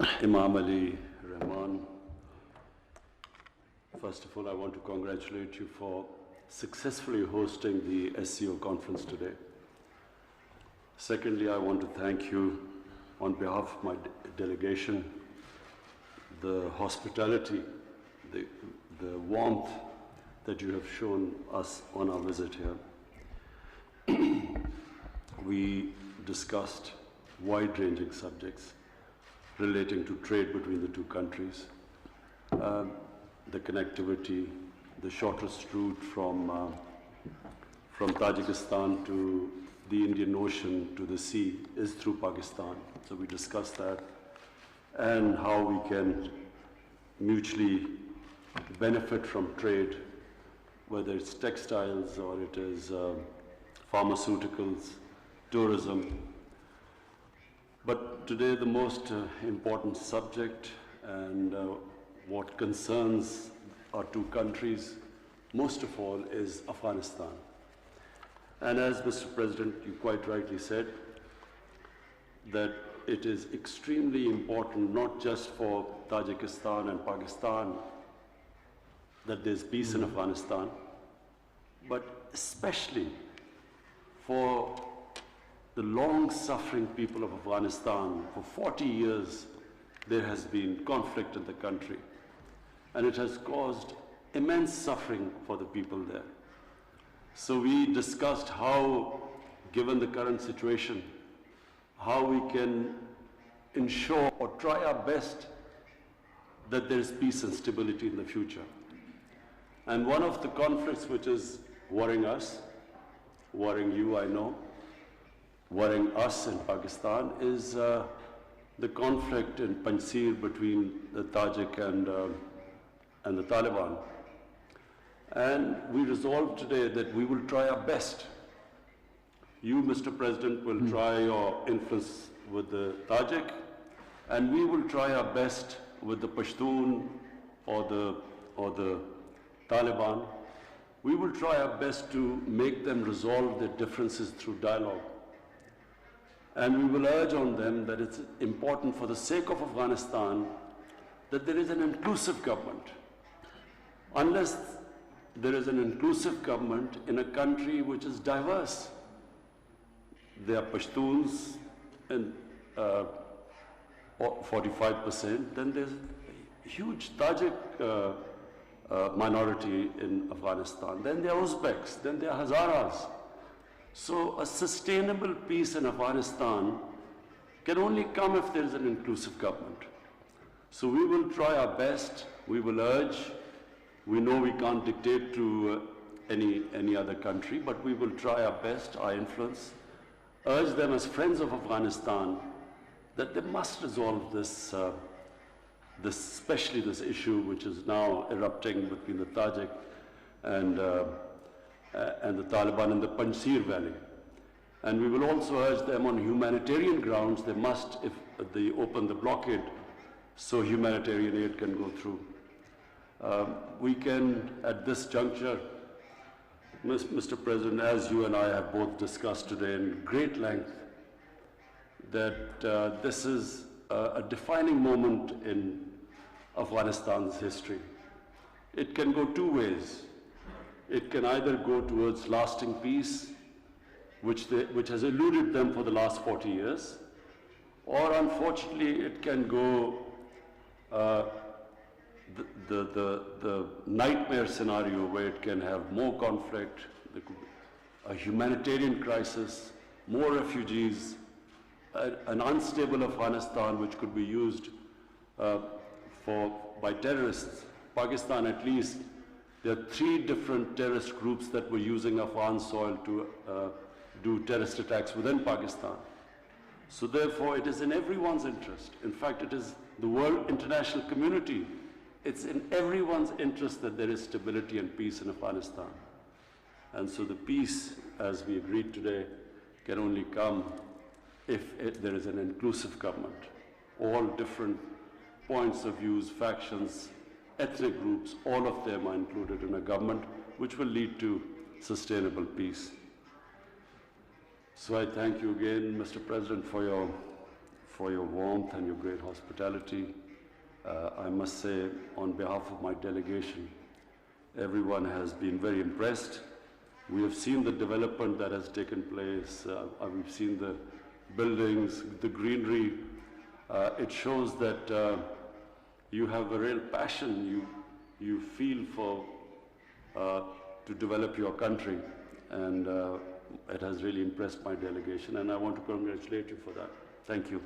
Imam Ali Rahman. First of all, I want to congratulate you for successfully hosting the SCO conference today. Secondly, I want to thank you on behalf of my delegation, the hospitality, the warmth that you have shown us on our visit here. We discussed wide-ranging subjects relating to trade between the two countries, the connectivity, the shortest route from Tajikistan to the Indian Ocean to the sea is through Pakistan. So we discussed that, and how we can mutually benefit from trade, whether it's textiles or it is pharmaceuticals, tourism. But today the most important subject and what concerns our two countries most of all is Afghanistan. And as Mr. President, you quite rightly said, that it is extremely important not just for Tajikistan and Pakistan that there's peace in Afghanistan, but especially for the long-suffering people of Afghanistan. For 40 years, there has been conflict in the country, and it has caused immense suffering for the people there. So we discussed how, given the current situation, how we can ensure or try our best that there is peace and stability in the future. And one of the conflicts which is worrying us, worrying you, I know, worrying us in Pakistan, is the conflict in Panjshir between the Tajik and the Taliban. And we resolved today that we will try our best. You, Mr. President, will try your influence with the Tajik, and we will try our best with the Pashtun or the Taliban. We will try our best to make them resolve their differences through dialogue. And we will urge on them that it's important for the sake of Afghanistan that there is an inclusive government. Unless there is an inclusive government in a country which is diverse, there are Pashtuns and 45%, then there's a huge Tajik minority in Afghanistan, then there are Uzbeks, then there are Hazaras. So a sustainable peace in Afghanistan can only come if there is an inclusive government. So we will try our best, we will urge. We know we can't dictate to any other country, but we will try our best, our influence, urge them as friends of Afghanistan that they must resolve this, especially this issue which is now erupting between the Tajik and the Taliban in the Panjshir Valley. And we will also urge them on humanitarian grounds, they must, if they open the blockade, so humanitarian aid can go through. We can, at this juncture, Mr. President, as you and I have both discussed today in great length, that this is a defining moment in Afghanistan's history. It can go two ways. It can either go towards lasting peace, which has eluded them for the last 40 years, or unfortunately it can go the nightmare scenario where it can have more conflict, a humanitarian crisis, more refugees, an unstable Afghanistan which could be used by terrorists. Pakistan, at least, there are 3 different terrorist groups that were using Afghan soil to do terrorist attacks within Pakistan. So therefore, it is in everyone's interest. In fact, it is the world international community. It's in everyone's interest that there is stability and peace in Afghanistan. And so the peace, as we agreed today, can only come if there is an inclusive government. All different points of views, factions, ethnic groups, all of them are included in a government which will lead to sustainable peace. So I thank you again, Mr. President, for for your warmth and your great hospitality. I must say, on behalf of my delegation, everyone has been very impressed. We have seen the development that has taken place. We've seen the buildings, the greenery. It shows that you have a real passion. You feel for to develop your country, and it has really impressed my delegation, and I want to congratulate you for that. Thank you.